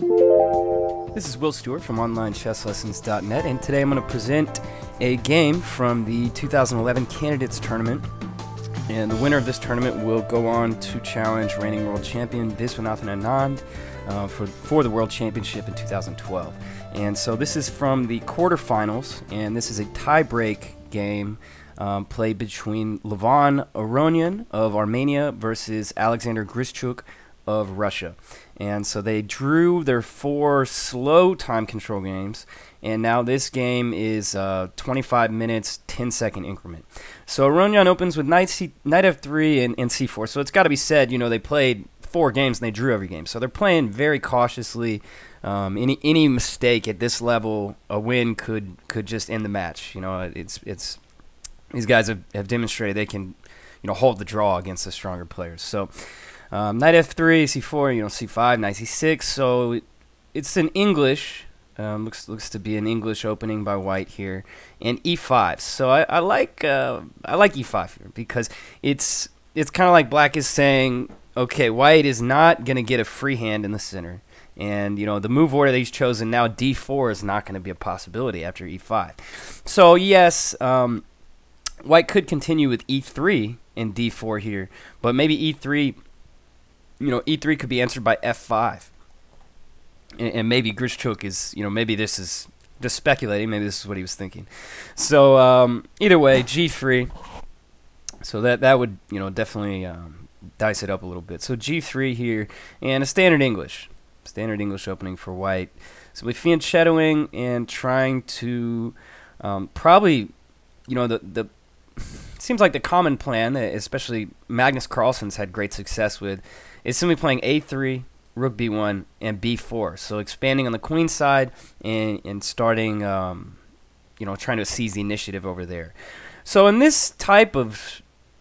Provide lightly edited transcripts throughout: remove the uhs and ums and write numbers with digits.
This is Will Stewart from OnlineChessLessons.net, and today I'm going to present a game from the 2011 Candidates Tournament. And the winner of this tournament will go on to challenge reigning world champion Viswanathan Anand for the World Championship in 2012. And so this is from the quarterfinals, and this is a tie-break game played between Levon Aronian of Armenia versus Alexander Grischuk of Russia. And so they drew their 4 slow time control games, and now this game is 25 minutes, 10-second increment. So Aronian opens with knight f3 and c4. So it's got to be said, you know, they played 4 games and they drew every game. So they're playing very cautiously. Any mistake at this level, a win could just end the match. You know, it's these guys have demonstrated they can, you know, hold the draw against the stronger players. So knight f3, c4, you know, c5, knight c6. So it's an English, looks to be an English opening by white here, and e5. So I like e5 here because it's kind of like black is saying, okay, white is not going to get a free hand in the center. And, you know, the move order that he's chosen now, d4 is not going to be a possibility after e5. So, yes, white could continue with e3 and d4 here, but maybe e3, you know, e3 could be answered by f5. And maybe Grischuk is, you know, maybe this is just speculating. Maybe this is what he was thinking. So, either way, g3. So that would, you know, definitely dice it up a little bit. So g3 here, and a standard English opening for white. So we fianchettoing and trying to probably, you know, the seems like the common plan, especially Magnus Carlsen's had great success with, is simply playing a3, rook b1, and b4. So expanding on the queen side and starting, you know, trying to seize the initiative over there. So in this type of,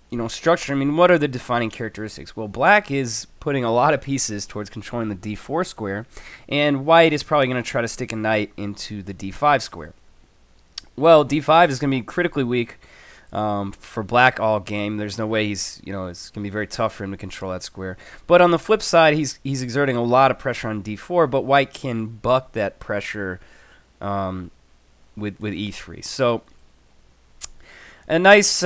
you know, structure, I mean, what are the defining characteristics? Well, black is putting a lot of pieces towards controlling the d4 square, and white is probably going to try to stick a knight into the d5 square. Well, d5 is going to be critically weak for black all game. There's no way he's, you know, it's going to be very tough for him to control that square. But on the flip side, he's exerting a lot of pressure on d4, but white can buck that pressure with e3. So a nice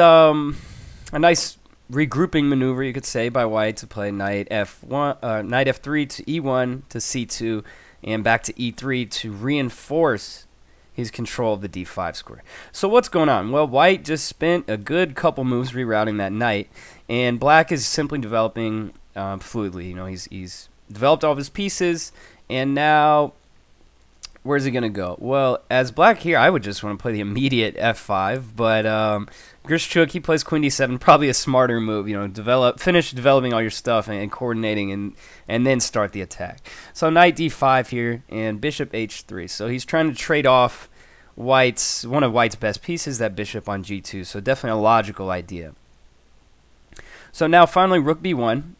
regrouping maneuver, you could say, by white to play knight f1, knight f3 to e1 to c2, and back to e3 to reinforce his control of the d5 square. So what's going on? Well, white just spent a good couple moves rerouting that knight, and black is simply developing fluidly. You know, he's developed all of his pieces, and now where's he going to go? Well, as black here, I would just want to play the immediate f5, but Grischuk, he plays queen d7, probably a smarter move. You know, finish developing all your stuff and coordinating, and then start the attack. So knight d5 here, and bishop h3. So he's trying to trade off one of white's best pieces, that bishop on g2. So definitely a logical idea. So now finally rook b1.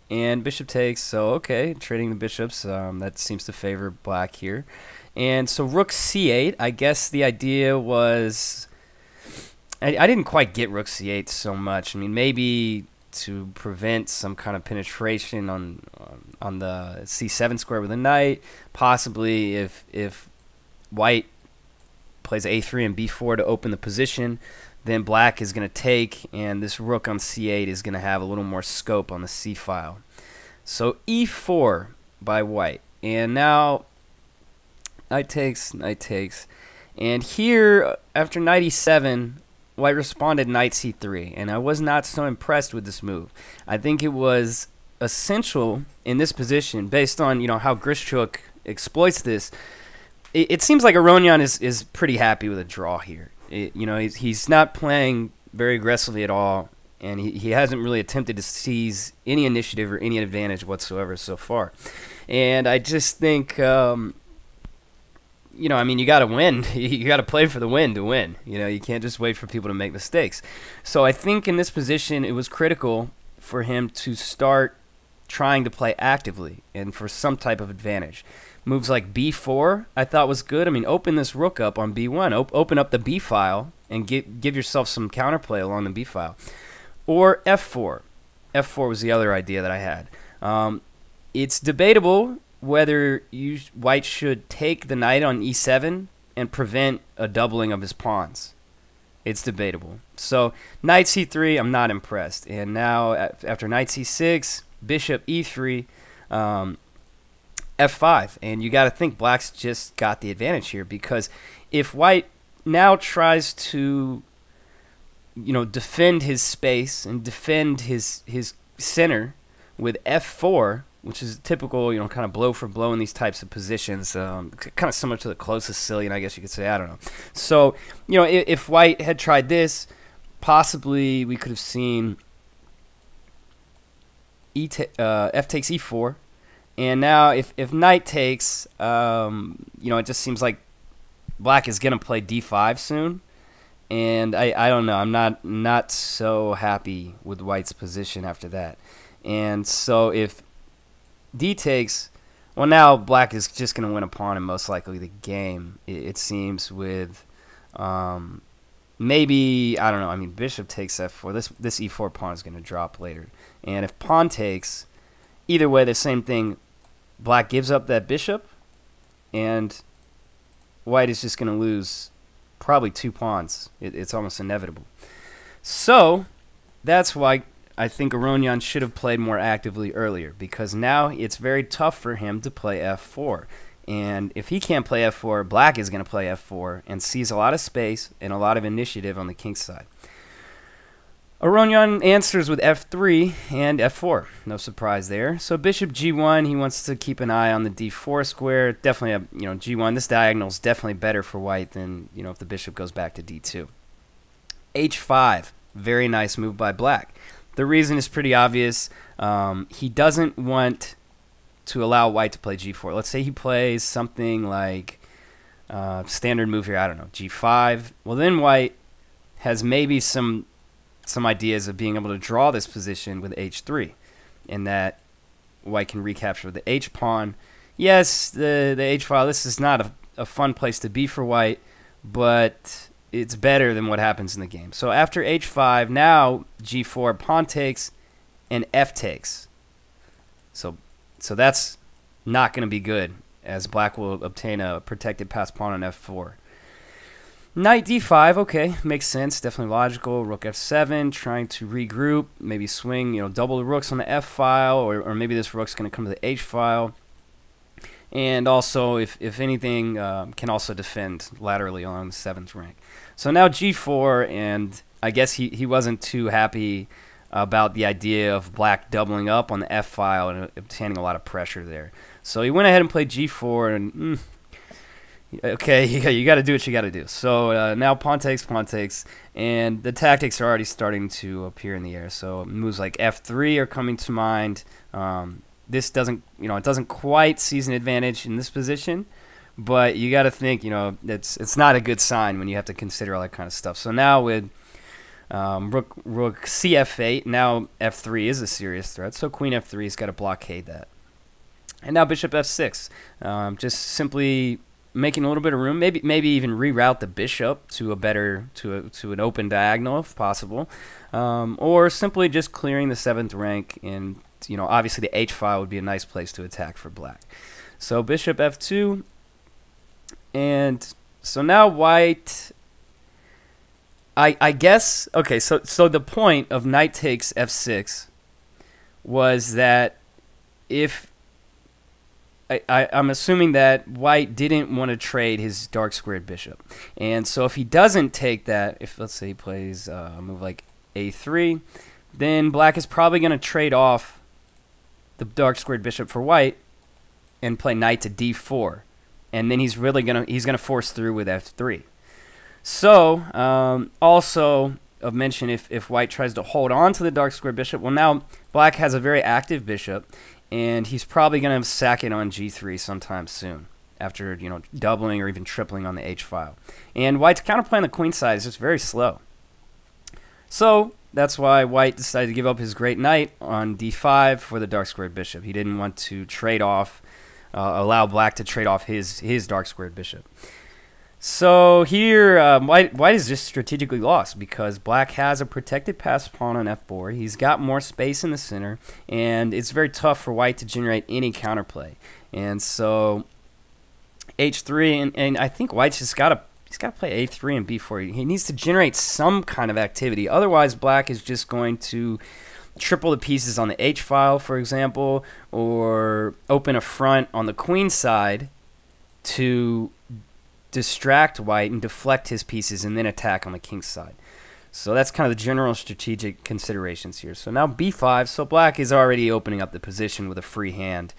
And bishop takes, so okay, trading the bishops, that seems to favor black here. And so rook c8, I guess the idea was, I didn't quite get rook c8 so much. I mean, maybe to prevent some kind of penetration on the c7 square with a knight, possibly if white plays a3 and b4 to open the position, then black is going to take, and this rook on c8 is going to have a little more scope on the c file. So e4 by white, and now knight takes, and here after knight e7, white responded knight c3, and I was not so impressed with this move. I think it was essential in this position, based on, you know, how Grischuk exploits this. It seems like Aronian is pretty happy with a draw here. You know, he's not playing very aggressively at all, and he hasn't really attempted to seize any initiative or any advantage whatsoever so far. And I just think, you know, I mean, you got to win. You got to play for the win to win. You know, you can't just wait for people to make mistakes. So I think in this position, it was critical for him to start trying to play actively and for some type of advantage. Moves like b4 I thought was good. I mean, open this rook up on b1. Open up the b file and give yourself some counterplay along the b file. Or f4. F4 was the other idea that I had. It's debatable whether white should take the knight on e7 and prevent a doubling of his pawns. It's debatable. So knight c3, I'm not impressed. And now after knight c6, bishop e3, f5. And you got to think black's just got the advantage here, because if white now tries to, defend his space and defend his center with f4, which is typical, kind of blow for blow in these types of positions, kind of similar to the closest Sicilian, I guess you could say. I don't know. So, if white had tried this, possibly we could have seen f takes e4. And now if knight takes, it just seems like black is going to play d5 soon. And I don't know. I'm not so happy with white's position after that. And so if d takes, well, now black is just going to win a pawn and most likely the game, it seems, with maybe, I don't know. I mean, bishop takes f4. This e4 pawn is going to drop later. And if pawn takes, either way, the same thing. Black gives up that bishop, and white is just going to lose probably 2 pawns. It's almost inevitable. So that's why I think Aronian should have played more actively earlier, because now it's very tough for him to play f4. And if he can't play f4, black is going to play f4 and sees a lot of space and a lot of initiative on the king's side. Aronian answers with f3 and f4. No surprise there. So bishop g1, he wants to keep an eye on the d4 square. Definitely, g1. This diagonal is definitely better for white than, if the bishop goes back to d2. h5, very nice move by black. The reason is pretty obvious. He doesn't want to allow white to play g4. Let's say he plays something like standard move here, I don't know, g5. Well, then white has maybe some ideas of being able to draw this position with h3, and that white can recapture the h pawn. Yes, the h file, this is not a fun place to be for white, but it's better than what happens in the game. So after h5, now g4, pawn takes, and f takes. So that's not going to be good, as black will obtain a protected passed pawn on f4. Knight d5, okay, makes sense, definitely logical. Rook f7, trying to regroup, maybe swing, double the rooks on the f file, or maybe this rook's going to come to the h file. And also, if anything, can also defend laterally along the 7th rank. So now g4, and I guess he wasn't too happy about the idea of black doubling up on the f file and obtaining a lot of pressure there. So he went ahead and played g4, and okay, you got to do what you got to do. So now pawn takes, and the tactics are already starting to appear in the air. So moves like f3 are coming to mind. This doesn't, it doesn't quite seize an advantage in this position, but you got to think, it's not a good sign when you have to consider all that kind of stuff. So now with rook cf8, now f3 is a serious threat. So queen f3's got to blockade that. And now bishop f6, just simply making a little bit of room, maybe even reroute the bishop to to an open diagonal if possible, or simply just clearing the 7th rank. And obviously the h file would be a nice place to attack for black. So bishop f2, and so now white, I guess, okay, so the point of knight takes f6 was that if I'm assuming that white didn't want to trade his dark squared bishop. And so if he doesn't take that, if let's say he plays a move like a3, then black is probably going to trade off the dark squared bishop for white and play knight to d4. And then he's really going to force through with f3. So also of mention, if white tries to hold on to the dark squared bishop, well, now black has a very active bishop, and he's probably going to sack it on g3 sometime soon after, doubling or even tripling on the h file. And white's counterplay on the queen side is just very slow. So that's why white decided to give up his great knight on d5 for the dark squared bishop. He didn't want to trade off, allow black to trade off his dark squared bishop. So here, white is just strategically lost because black has a protected passed pawn on f4. He's got more space in the center, and it's very tough for white to generate any counterplay. And so h3, and I think white's just got to play a3 and b4. He needs to generate some kind of activity. Otherwise, black is just going to triple the pieces on the h file, for example, or open a front on the queen side to distract white and deflect his pieces and then attack on the king side. So that's kind of the general strategic considerations here. So now b5, so black is already opening up the position with a free hand.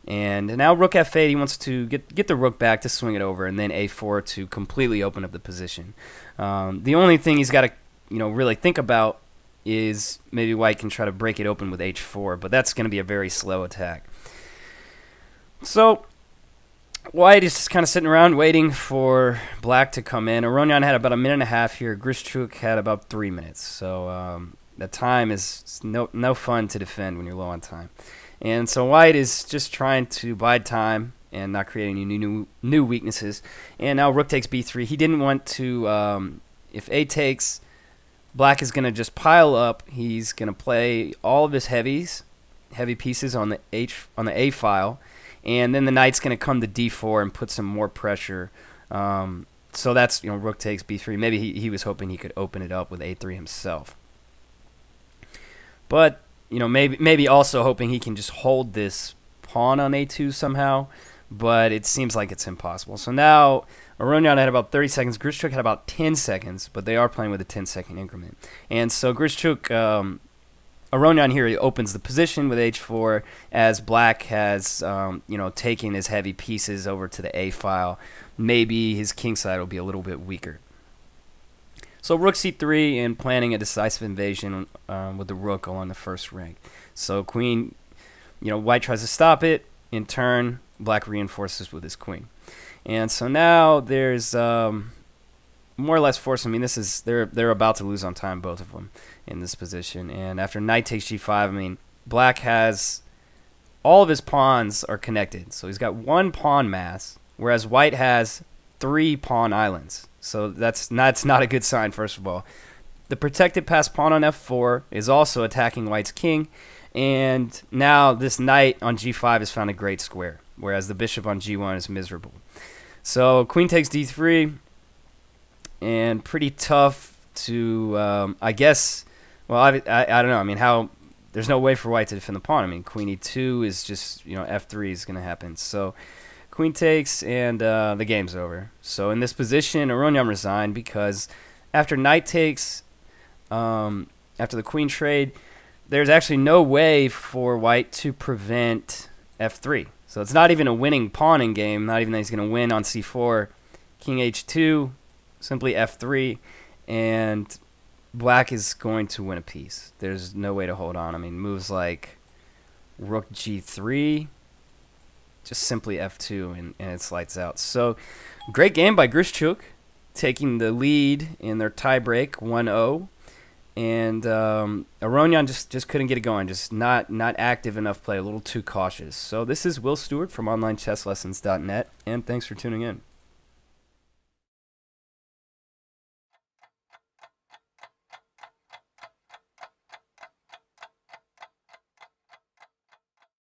And now rook f8, he wants to get the rook back to swing it over, and then a4 to completely open up the position. The only thing he's got to really think about is maybe white can try to break it open with h4, but that's going to be a very slow attack. So white is just kind of sitting around waiting for black to come in. Aronian had about a minute and a half here. Grischuk had about 3 minutes. So that time is no fun to defend when you're low on time. And so white is just trying to bide time and not create any new weaknesses. And now rook takes b3. He didn't want to, if a takes, black is going to just pile up. He's going to play all of his heavy pieces on the a file. And then the knight's going to come to d4 and put some more pressure. So that's, rook takes b3. Maybe he was hoping he could open it up with a3 himself. But, maybe also hoping he can just hold this pawn on a2 somehow. But it seems like it's impossible. So now Aronian had about 30 seconds. Grischuk had about 10 seconds. But they are playing with a 10-second increment. And so Grischuk... Aronian here he opens the position with h4 as black has taken his heavy pieces over to the a file. Maybe his king side will be a little bit weaker. So rook c3 and planning a decisive invasion with the rook along the first rank. So queen, white tries to stop it. In turn, black reinforces with his queen. And so now there's more or less force. I mean, they're about to lose on time, both of them, in this position. And after knight takes g5, I mean, black has all of his pawns are connected. So he's got one pawn mass, whereas white has 3 pawn islands. So that's not a good sign, first of all. The protected passed pawn on f4 is also attacking white's king. And now this knight on g5 has found a great square, whereas the bishop on g1 is miserable. So queen takes d3. And pretty tough to, I guess, well, I don't know. I mean, there's no way for white to defend the pawn. I mean, queen e2 is just, f3 is going to happen. So queen takes, and the game's over. So in this position, Aronian resigned because after knight takes, after the queen trade, there's actually no way for white to prevent f3. So it's not even a winning pawn in game, not even that he's going to win on c4, king h2, simply f3, and black is going to win a piece. There's no way to hold on. I mean, moves like rook g3, just simply f2, and it's lights out. So, great game by Grischuk, taking the lead in their tiebreak, 1-0. And Aronian just couldn't get it going, just not active enough play, a little too cautious. So this is Will Stewart from OnlineChessLessons.net, and thanks for tuning in.